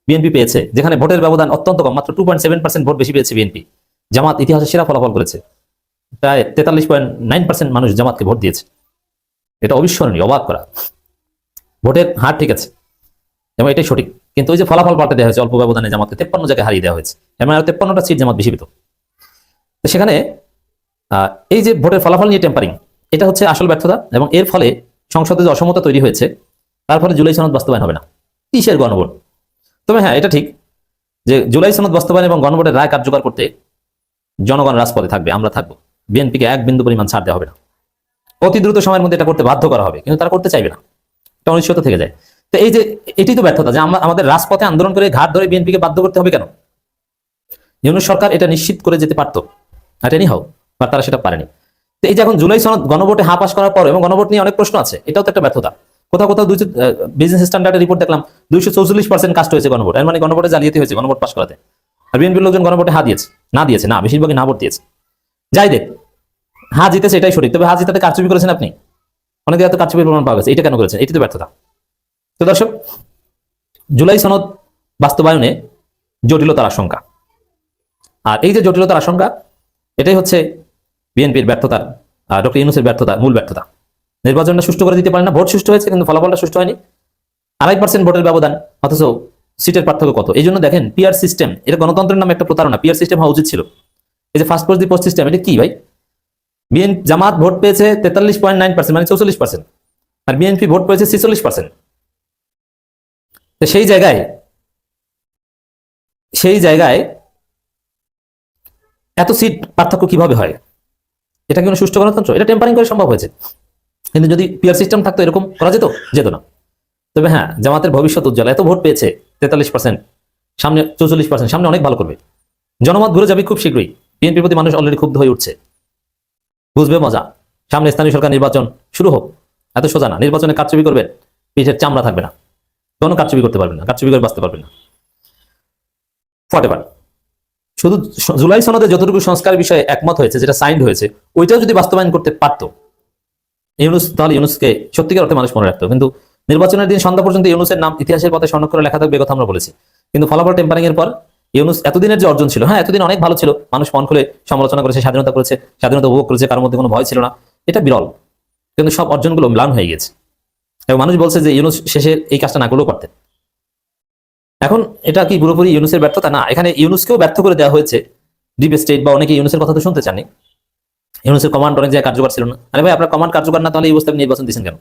বিএনপি পেয়েছে, যেখানে ভোটের ব্যবধান অত্যন্ত কম, মাত্র 2.7% ভোট বেশি পেয়েছে বিএনপি। জামাত ইতিহাসের সেরা ফলাফল করেছে, প্রায় 43.9% মানুষ জামাতকে ভোট দিয়েছে। এটা অবিস্মরণীয়, অবাক করা। ভোটের হার ঠিক আছে এবং এটাই সঠিক, কিন্তু ওই যে ফলাফল পাল্টে দেওয়া হয়েছে, অল্প ব্যবধানে জামাতকে 53 জায়গায় হারিয়ে দেওয়া হয়েছে, এমন আরো 53টা সিট জামাত বেশি পেত। সেখানে এই যে ভোটের ফলাফল নিয়ে টেম্পারিং, এটা হচ্ছে আসল ব্যর্থতা এবং এর ফলে সংসদে যে অসমতা তৈরি হয়েছে, তার ফলে জুলাই সনদ বাস্তবায়ন হবে না। কিসের গণভোট? তবে হ্যাঁ, এটা ঠিক যে জুলাই সনদ বাস্তবায়ন এবং গণভোটের রায় কার্যকর করতে জনগণ রাজপথে থাকবে, আমরা থাকবো। বিএনপিকে এক বিন্দু পরিমাণ ছাড় দেওয়া হবে না। অতি দ্রুত সময়ের মধ্যে এটা করতে বাধ্য করা হবে, কিন্তু তারা করতে চাইবে না। এটা অনিশ্চিত থেকে যায়। তো এই যে এটি তো ব্যর্থতা যে আমাদের রাজপথে আন্দোলন করে ঘাট ধরে বিএনপিকে বাধ্য করতে হবে কেন? ইউনূস সরকার এটা নিশ্চিত করে যেতে পারতো, এটা নিয়ে হোক, বা তারা সেটা পারেনি। তো এই যে এখন জুলাই সনদ গণভোটে হা পাস করার পর এবং গণভোট নিয়ে অনেক প্রশ্ন আছে, এটাও তো একটা ব্যর্থতা। কোথাও কোথাও বিজনেস স্ট্যান্ডার্ডের রিপোর্ট দেখলাম 244% কাস্ট হয়েছে গণভোট। এর মানে গণভোটে জালিয়াতি হয়েছে গণভোট পাস করাতে। আর বিএনপির লোকজন গণভোটে হা দিয়েছে না, বেশিরভাগই না ভোট দিয়েছে। যাই দেখ, হা জিতেছে এটাই সঠিক, তবে হা জিতাতে কারচুপি করেছেন আপনি, অনেকে এত কারচুপির প্রমাণ পাওয়া গেছে। এটা কেন করেছেন? এটি তো ব্যর্থতা। তো দর্শক, জুলাই সনদ বাস্তবায়নে জটিলতার আশঙ্কা, আর এই যে জটিলতার আশঙ্কা, এটাই হচ্ছে বিএনপির ব্যর্থতার, ডক্টর ইউনূসের ব্যর্থতা, মূল ব্যর্থতা। নির্বাচনটা সুষ্ঠু করে দিতে পারে না, ভোট সুষ্ঠু হয়েছে কিন্তু ফলাফলটা সুষ্ঠু হয়নি। 2.5% ভোটের ব্যবধান, অথচ সিটের পার্থক্য কত। এই জন্য দেখেন, পিআর সিস্টেম, এটা গণতন্ত্রের নামে একটা প্রতারণা। পিআর সিস্টেম হওয়া উচিত ছিল। এই যে first post the post system, এটা কি ভাই? জামাত ভোট পেয়েছে 43.9%, মানে 44%, আর বিএনপি ভোট পেয়েছে 46%। তো সেই জায়গায় এত সিট পার্থক্য কিভাবে হয়? এটা কি কোনো সুষ্ঠু গণতন্ত্র? এটা টেম্পারিং করে সম্ভব হয়েছে, কিন্তু যদি পিআর সিস্টেম থাকতো এরকম করা যেত না। তবে হ্যাঁ, জামাতের ভবিষ্যৎ উজ্জ্বল। এত ভোট পেয়েছে 43%, সামনে 44%, সামনে অনেক ভালো করবে। জনমত ঘুরে যাবে খুব শীঘ্রই। বিএনপির প্রতি মানুষ অলরেডি ক্ষুব্ধ হয়ে উঠছে, বুঝবে মজা। সামনে স্থানীয় সরকার নির্বাচন শুরু হোক, এত সোজা না। নির্বাচনে কারচুপি করবেন, পিঠের চামড়া থাকবে না, কোনো কারচুপি করতে পারবেন না, কারচুপি করে বাঁচতে পারবেন না। হোয়াটএভার, শুধু জুলাই সনদে যতটুকু সংস্কার বিষয়ে একমত হয়েছে, যেটা সাইন্ড হয়েছে, ওইটাও যদি বাস্তবায়ন করতে পারতো ইউনূস, তাহলে ইউনূসকে সত্যিকার অর্থে মানুষ মনে রাখতো। কিন্তু নির্বাচনের দিন সন্ধ্যা পর্যন্ত ইউনূসের নাম ইতিহাসের পাতায় স্বর্ণাক্ষরে লেখা থাকবে, কথা আমরা বলেছি। কিন্তু ফলাফল টেম্পারিং এর পর ইউনূস এতদিনের যে অর্জন ছিল, হ্যাঁ এতদিন অনেক ভালো ছিল, মানুষ মন খুলে সমালোচনা করেছে, স্বাধীনতা উপভোগ করেছে, কারোর মধ্যে কোনো ভয় ছিল না, এটা বিরল। কিন্তু সব অর্জনগুলো ম্লান হয়ে গেছে এবং মানুষ বলছে যে ইউনূস শেষে এই কাজটা না করলেও পারতেন। এখন এটা কি পুরোপুরি ইউনূসের ব্যর্থতা? না, এখানে ইউনূসকেও ব্যর্থ করে দেওয়া হয়েছে ডিপ স্টেট, বা অনেকে ইউনূসের কথা তো শুনতে চাননি। ইউনূসের কমান্ড অনেক জায়গায় কার্যকর ছিল না। আরে ভাই, আপনার কমান্ড কার্যকর না, তাহলে এই অবস্থায় নির্বাচন দিয়েছেন কেন?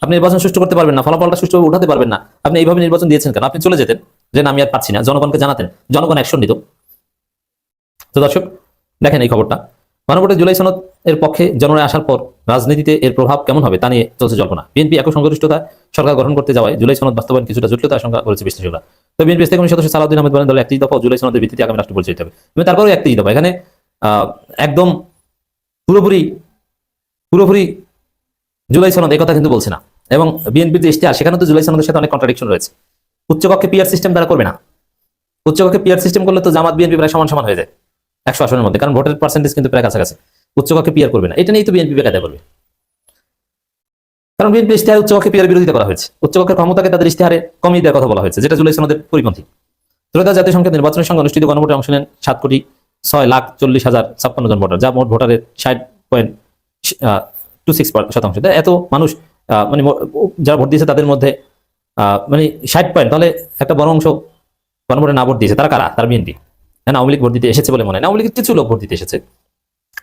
আপনি নির্বাচন সুষ্ঠু করতে পারবেন না, ফলাফলটা সুষ্ঠুভাবে উঠাতে পারবেন না, আপনি এইভাবে নির্বাচন দিয়েছেন কেন? আপনি চলে যেতেন যে না আমি আর পাচ্ছি না, জনগণকে জানাতেন, জনগণ অ্যাকশন নিত। তো দর্শক দেখেন এই খবরটা, গণভোটে জুলাই সনদ এর পক্ষে জনগণের আসার পর রাজনীতিতে এর প্রভাব কেমন হবে তা নিয়ে চলছে জল্পনা। বিএনপি একক সংখ্যাগরিষ্ঠতা সরকার গঠন করতে যাওয়ায় জুলাই সনদ বাস্তবায়ন কিছুটা জটিলতা আশঙ্কা করেছে বিশ্লেষকরা। তো বিএনপি স্থায়ী কমিটির সদস্য সালাউদ্দিন আহমেদ বলেন, দলের 31 দফা জুলাই সনদের ভিত্তিতে আগামী রাষ্ট্র পরিচালিত হবে। এবং তারপরেও 31 দফা, এখানে একদম পুরোপুরি জুলাই সনদ এই কথা কিন্তু বলছে না। এবং বিএনপির যে ইশতেহার, সেখানে তো জুলাই সনদের সাথে অনেক কন্ট্রাডিকশন রয়েছে। উচ্চকক্ষে পিআর সিস্টেম তারা করবে না। উচ্চকক্ষে পিআর সিস্টেম করলে তো জামাত বিএনপি প্রায় সমান হয়ে যায় 100 আসনের মধ্যে, কারণ ভোটের পার্সেন্টেজ কিন্তু প্রায় কাছাকাছি। উচ্চকক্ষে পিআর করবে না, এটা নিয়েই তো বিএনপি বেকায়দা করবে। কারণ বিএনপি ইশতেহারে উচ্চকক্ষে পিআর বিরোধিতা করা হয়েছে, উচ্চকক্ষের ক্ষমতাকে তাদের ইশতেহারে কমিয়ে দেওয়ার কথা বলা হয়েছে, যেটা জুলাই সনদের পরিপন্থী। ত্রয়োদশ জাতীয় সংসদ নির্বাচনের সঙ্গে অনুষ্ঠিত গণভোটে অংশ নেন 7,06,40,056 জন ভোটার, যা মোট ভোটারের 60.26%। এত মানুষ মানে যারা ভোট দিয়েছে তাদের মধ্যে মানে 60 পয়েন্ট, তাহলে একটা বড় অংশ গণভোটে না ভোট দিয়েছে। তারা কারা? তারা বিএনপি। আওয়ামী লীগ ভোট দিতে এসেছে বলে মনে হয় না, আওয়ামী লীগের কিছু লোক ভোট দিতে এসেছে।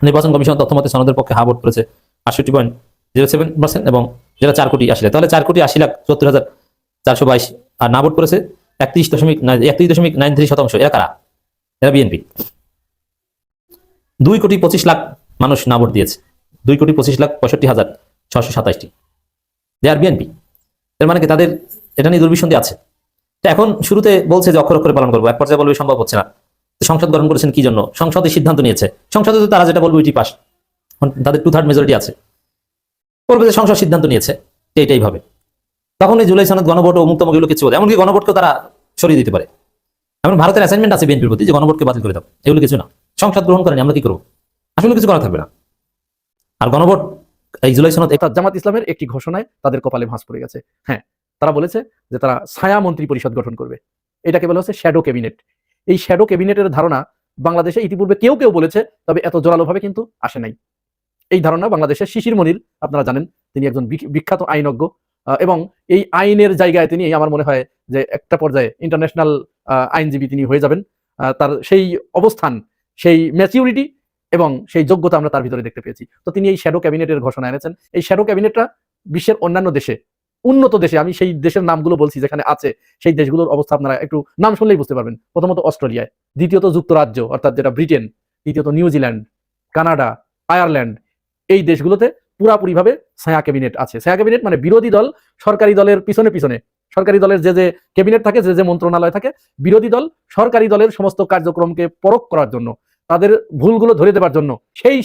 নির্বাচন কমিশনের তথ্য মতে সনদের পক্ষে হা ভোট করেছে 68.07% এবং যেটা 4,80,00,000, তাহলে 4,80,74,422, আর না ভোট করেছে 31.93%। এরা কারা? এরা বিএনপি। 2,25,00,000 মানুষ না ভোট দিয়েছে, 2,25,65,627টি। দে আর বিএনপি। এর মানে কি তাদের এটা নিয়ে দুর্বিসন্ধি আছে? তো এখন শুরুতে বলছে যে অক্ষর অক্ষরে পালন করবো, এক পর্যায়ে বলবে সম্ভব হচ্ছে না। সংসদ গঠন করেছেন কি জন্য? সংসদে সিদ্ধান্ত নিয়েছে, সংসদে তো তারা যেটা বলবে ওইটি পাস, তাদের 2/3 মেজরিটি আছে, বলবে যে সংসদ সিদ্ধান্ত নিয়েছে এইটাই ভাবে। তখন এই জুলাই সনদ গণভোট ও মুক্তমুখীগুলো কিছু বলে, এমনকি গণভোটকেও তারা সরিয়ে দিতে পারে। এমন ভারতের অ্যাসাইনমেন্ট আছে বিএনপির প্রতি যে গণভোটকে বাতিল করে দাও, এগুলো কিছু না। সংসদ গ্রহণ করেনি, আমরা কি করবো? আসলে কিছু করা থাকবে না। আর গণভোট এই জুলাই সনদ অর্থাৎ জামাত ইসলামের একটি ঘোষণায় তাদের কপালে ভাঁজ পড়ে গেছে। হ্যাঁ, তারা বলেছে যে তারা ছায়া মন্ত্রী পরিষদ গঠন করবে। এটাকে বলা হচ্ছে শ্যাডো ক্যাবিনেট। এই শ্যাডো ক্যাবিনেটের ধারণা বাংলাদেশে ইতিপূর্বে কেউ বলেছে, তবে এত জোরালোভাবে কিন্তু আসে নাই। এই ধারণা বাংলাদেশের শিশির মনির, আপনারা জানেন তিনি একজন বিখ্যাত আইনজ্ঞ, এবং এই আইনের জায়গায় তিনি আমার মনে হয় যে একটা পর্যায়ে ইন্টারন্যাশনাল আইনজীবী তিনি হয়ে যাবেন। তার সেই অবস্থান, সেই ম্যাচিউরিটি এবং সেই যোগ্যতা আমরা তার ভিতরে দেখতে পেয়েছি। তো তিনি এই শ্যাডো ক্যাবিনেটের ঘোষণা এনেছেন। এই শ্যাডো ক্যাবিনেটটা বিশ্বের অন্যান্য দেশে, উন্নত দেশে, আমি সেই দেশের নামগুলো বলছি যেখানে আছে, সেই দেশগুলোর অবস্থা আপনারা একটু নাম শুনলেই বুঝতে পারবেন। প্রথমত অস্ট্রেলিয়ায়, দ্বিতীয়ত যুক্তরাজ্য অর্থাৎ যেটা ব্রিটেন, তৃতীয়ত নিউজিল্যান্ড, কানাডা, আয়ারল্যান্ড, এই দেশগুলোতে পুরাপুরিভাবে ছায়া ক্যাবিনেট আছে। ছায়া ক্যাবিনেট মানে বিরোধী দল সরকারি দলের পিছনে সরকারি দলের যে ক্যাবিনেট থাকে, যে মন্ত্রণালয় থাকে, বিরোধী দল সরকারি দলের সমস্ত কার্যক্রমকে পরখ করার জন্য, তাদের ভুলগুলো ধরে দেওয়ার জন্য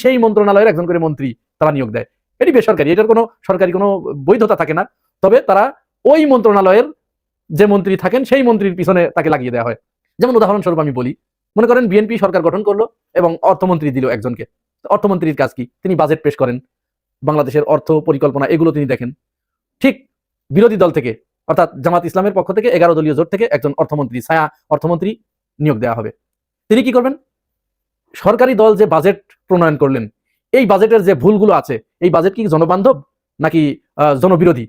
সেই মন্ত্রণালয়ের একজন করে মন্ত্রী তারা নিয়োগ দেয়। এটি বেসরকারি, এটার কোনো সরকারি কোনো বৈধতা থাকে না। তবে তারা ওই মন্ত্রণালয়ের যে মন্ত্রী থাকেন সেই মন্ত্রীর পিছনে তাকে লাগিয়ে দেওয়া হয়। যেমন উদাহরণস্বরূপ আমি বলি, মনে করেন বিএনপি সরকার গঠন করলো এবং অর্থমন্ত্রী দিল একজনকে। অর্থমন্ত্রীর কাজ কি? তিনি বাজেট পেশ করেন, বাংলাদেশের অর্থ পরিকল্পনা এগুলো তিনি দেখেন। ঠিক বিরোধী দল থেকে অর্থাৎ জামাত ইসলামের পক্ষ থেকে 11 দলীয় জোট থেকে একজন অর্থমন্ত্রী, ছায়া অর্থমন্ত্রী নিয়োগ দেওয়া হবে। তিনি কি করবেন? সরকারি দল যে বাজেট প্রণয়ন করলেন, এই বাজেটের যে ভুলগুলো আছে, এই বাজেট কি জনবান্ধব নাকি জনবিরোধী?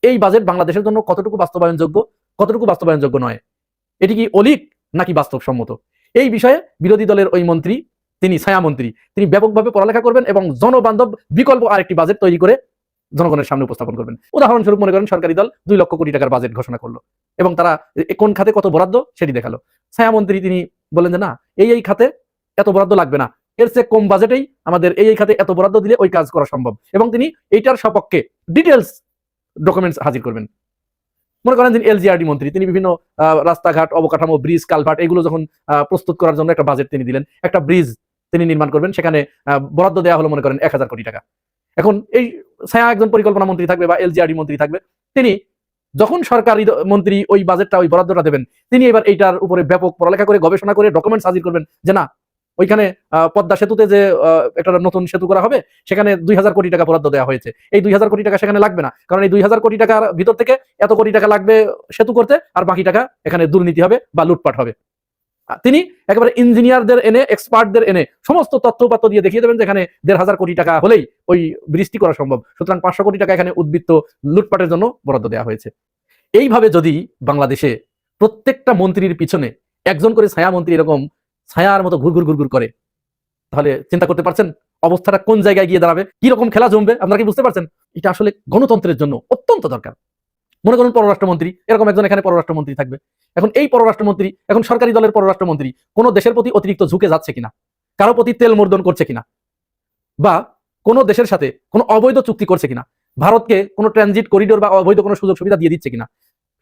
এই বাজেট বাংলাদেশের জন্য কতটুকু বাস্তবায়নযোগ্য, কতটুকু বাস্তবায়নযোগ্য নয়, এটি কি অলীক নাকি বাস্তবসম্মত? এই বিষয়ে বিরোধী দলের ওই মন্ত্রী, তিনি ছায়া মন্ত্রী, তিনি ব্যাপকভাবে পড়ালেখা করবেন এবং জনবান্ধব বিকল্প আরেকটি বাজেট তৈরি করে জনগণের সামনে উপস্থাপন করবেন। উদাহরণস্বরূপ মনে করেন সরকারি দল 2 লক্ষ কোটি টাকার বাজেট ঘোষণা করলো এবং তারা কোন খাতে কত বরাদ্দ সেটি দেখালো। ছায়া মন্ত্রী তিনি বলেন যে না, এই খাতে এত বরাদ্দ লাগবে না, এর চেয়ে কম বাজেটেই আমাদের এই খাতে এত বরাদ্দ দিলে ওই কাজ করা সম্ভব, এবং তিনি এইটার সপক্ষে ডিটেলস ডকুমেন্টস হাজির করবেন। মনে করেন যিনি এলজিআরডি মন্ত্রী, তিনি বিভিন্ন রাস্তাঘাট, অবকাঠামো, ব্রিজ, কালভার্ট এগুলো যখন প্রস্তুত করার জন্য একটা বাজেট তিনি দিলেন, একটা ব্রিজ তিনি নির্মাণ করবেন, সেখানে বরাদ্দ দেওয়া হলো মনে করেন 1000 কোটি টাকা। এখন এই ছায়া একজন পরিকল্পনা মন্ত্রী থাকবে বা এলজিআরডি মন্ত্রী থাকবে, তিনি যখন সরকারি মন্ত্রী ওই বাজেটটা, ওই বরাদ্দটা দেবেন, তিনি এবার এইটার উপরে ব্যাপক পড়ালেখা করে, গবেষণা করে ডকুমেন্টস হাজির করবেন যে না, ওইখানে পদ্মা সেতুতে যে একটা নতুন সেতু করা হবে, সেখানে 2000 কোটি টাকা বরাদ্দ দেওয়া হয়েছে। এই 2000 কোটি টাকা সেখানে লাগবে না, কারণ এই 2000 কোটি টাকার ভিতর থেকে এত কোটি টাকা লাগবে সেতু করতে, আর বাকি টাকা এখানে দুর্নীতি হবে বা লুটপাট হবে। তিনি একেবারে ইঞ্জিনিয়ারদের এনে, এক্সপার্টদের এনে সমস্ত তথ্যপাত্র দিয়ে দেখিয়ে দেবেন যে এখানে 1500 কোটি টাকা হলেই ওই ব্রিজটি করা সম্ভব, সুতরাং 500 কোটি টাকা এখানে উদ্বৃত্ত লুটপাটের জন্য বরাদ্দ দেওয়া হয়েছে। এইভাবে যদি বাংলাদেশে প্রত্যেকটা মন্ত্রীর পিছনে একজন করে ছায়া মন্ত্রী এরকম ছায়ার মতো ঘুরঘুর করে, তাহলে চিন্তা করতে পারছেন অবস্থাটা কোন জায়গায় গিয়ে দাঁড়াবে, কি রকম খেলা জমবে, আপনারা কি বুঝতে পারছেন? এটা আসলে গণতন্ত্রের জন্য অত্যন্ত দরকার। মনে করুন পররাষ্ট্রমন্ত্রী, এরকম একজন এখানে পররাষ্ট্রমন্ত্রী থাকবে। এখন এই পররাষ্ট্রমন্ত্রী, এখন সরকারি দলের পররাষ্ট্রমন্ত্রী কোনো দেশের প্রতি অতিরিক্ত ঝুঁকে যাচ্ছে কিনা, কারো প্রতি তেল মর্দন করছে কিনা, বা কোনো দেশের সাথে কোনো অবৈধ চুক্তি করছে কিনা, ভারতকে কোনো ট্রানজিট করিডোর বা অবৈধ কোনো সুযোগ সুবিধা দিয়ে দিচ্ছে কিনা।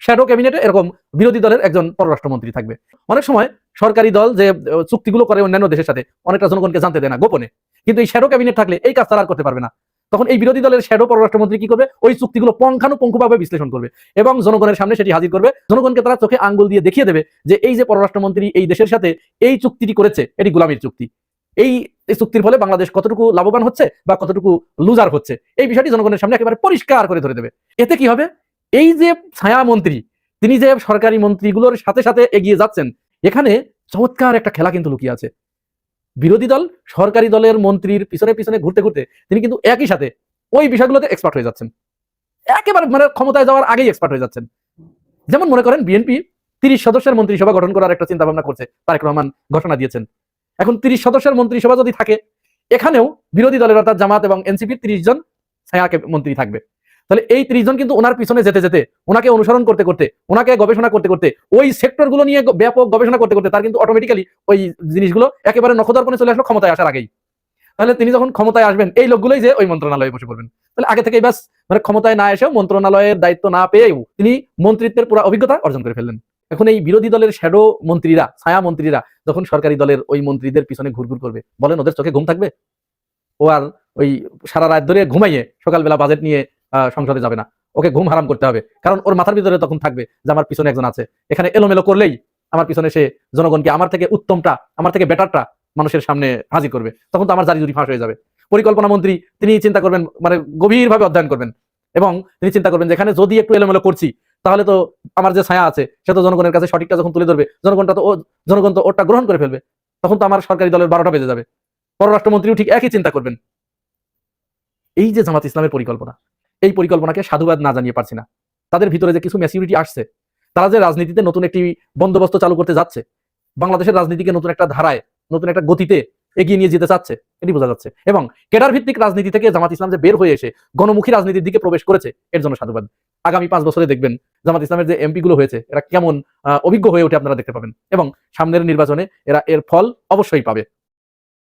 শ্যাডো ক্যাবিনেটে এরকম বিরোধী দলের একজন পররাষ্ট্রমন্ত্রী থাকবে। অনেক সময় সরকারি দল যে চুক্তিগুলো করে অন্যান্য দেশের সাথে, অনেকটা জনগণকে জানতে দেয় না গোপনে, কিন্তু এই শ্যাডো ক্যাবিনেট থাকলে এই কাজ তারা আর করতে পারবে না। তখন এই বিরোধী দলের শ্যাডো পররাষ্ট্রমন্ত্রী কি করবে? ওই চুক্তিগুলো পুঙ্খানুপুঙ্খভাবে বিশ্লেষণ করবে এবং জনগণের সামনে সেটি হাজির করবে। জনগণকে তারা চোখে আঙ্গুল দিয়ে দেখিয়ে দেবে যে এই যে পররাষ্ট্রমন্ত্রী এই দেশের সাথে এই চুক্তিটি করেছে, এটি গোলামির চুক্তি। এই চুক্তির ফলে বাংলাদেশ কতটুকু লাভবান হচ্ছে বা কতটুকু লুজার হচ্ছে, এই বিষয়টি জনগণের সামনে একেবারে পরিষ্কার করে ধরে দেবে। এতে কি হবে? এই যে ছায়া মন্ত্রী, তিনি যে সরকারি মন্ত্রীগুলোর সাথে সাথে এগিয়ে যাচ্ছেন, এখানে চমৎকার একটা খেলা কিন্তু লুকিয়ে আছে। বিরোধী দল সরকারি দলের মন্ত্রীর পিছনে পিছনে ঘুরতে ঘুরতে তিনি কিন্তু একই সাথে ওই বিষয়গুলোতে এক্সপার্ট হয়ে যাচ্ছেন, একেবারে মানে ক্ষমতায় যাওয়ার আগেই এক্সপার্ট হয়ে যাচ্ছেন। যেমন মনে করেন বিএনপি 30 সদস্যের মন্ত্রিসভা গঠন করার একটা চিন্তা ভাবনা করছে, তারেক রহমান ঘোষণা দিয়েছেন। এখন 30 সদস্যের মন্ত্রিসভা যদি থাকে, এখানেও বিরোধী দলের অর্থাৎ জামাত এবং এনসিপির 30 জন ছায়া মন্ত্রী থাকবে। তাহলে এই 30 জন কিন্তু ওনার পিছনে যেতে যেতে, ওনাকে অনুসরণ করতে করতে, ওনাকে গবেষণা করতে করতে, ওই সেক্টরগুলো নিয়ে ব্যাপক গবেষণা করতে করতে তার কিন্তু অটোমেটিক্যালি ওই জিনিসগুলো একেবারে নখদর্পণে চলে আসলো ক্ষমতায় আসার আগেই। তাহলে তিনি যখন ক্ষমতায় আসবেন, এই লোকগুলোই যে ওই মন্ত্রণালয়ে বসে পড়বেন। তাহলে আগে থেকেই ব্যাস মানে ক্ষমতায় না এসেও মন্ত্রণালয়ের দায়িত্ব না পেয়েও তিনি মন্ত্রিত্বের পুরো অভিজ্ঞতা অর্জন করে ফেললেন। এখন এই বিরোধী দলের শ্যাডো মন্ত্রীরা, ছায়া মন্ত্রীরা যখন সরকারি দলের ওই মন্ত্রীদের পিছনে ঘুরঘুর করবে, বলেন ওদের চোখে ঘুম থাকবে? ও আর ওই সারা রাত ধরে ঘুমাইয়ে সকালবেলা বাজেট নিয়ে সংসদে যাবে না, ওকে ঘুম হারাম করতে হবে। কারণ ওর মাথার ভিতরে তখন থাকবে যে আমার পিছনে একজন আছে, এখানে এলোমেলো করলেই আমার পিছনে সে জনগণকে আমার থেকে উত্তমটা, আমার থেকে বেটারটা মানুষের সামনে হাজির করবে, তখন তো আমার জারি জুরি ফাঁস হয়ে যাবে। পরিকল্পনা মন্ত্রী তিনি চিন্তা করবেন, মানে গভীরভাবে অধ্যয়ন করবেন এবং তিনি চিন্তা করবেন যে এখানে যদি একটু এলোমেলো করছি, তাহলে তো আমার যে ছায়া আছে সে তো জনগণের কাছে সঠিকটা যখন তুলে ধরবে, জনগণ তো ওটা গ্রহণ করে ফেলবে, তখন তো আমার সরকারি দলের 12টা বেজে যাবে। পররাষ্ট্রমন্ত্রীও ঠিক একই চিন্তা করবেন। এই যে জামাত ইসলামের পরিকল্পনা, এই পরিকল্পনাকে সাধুবাদ না জানিয়ে পারছি না। তাদের ভিতরে যে কিছু ম্যাচিউরিটি আসছে, তারা যে রাজনীতিতে নতুন একটি বন্দোবস্ত চালু করতে যাচ্ছে, বাংলাদেশের রাজনীতিকে নতুন একটা ধারায়, নতুন একটা গতিতে এগিয়ে নিয়ে যেতে চাচ্ছে, এটি বোঝা যাচ্ছে। এবং কেডার ভিত্তিক রাজনীতি থেকে জামাত ইসলাম যে বের হয়ে এসে গণমুখী রাজনীতির দিকে প্রবেশ করেছে, এর জন্য সাধুবাদ। আগামী 5 বছরে দেখবেন জামাত ইসলামের যে এমপি গুলো হয়েছে, এরা কেমন অভিজ্ঞ হয়ে ওঠে আপনারা দেখতে পাবেন এবং সামনের নির্বাচনে এরা এর ফল অবশ্যই পাবে।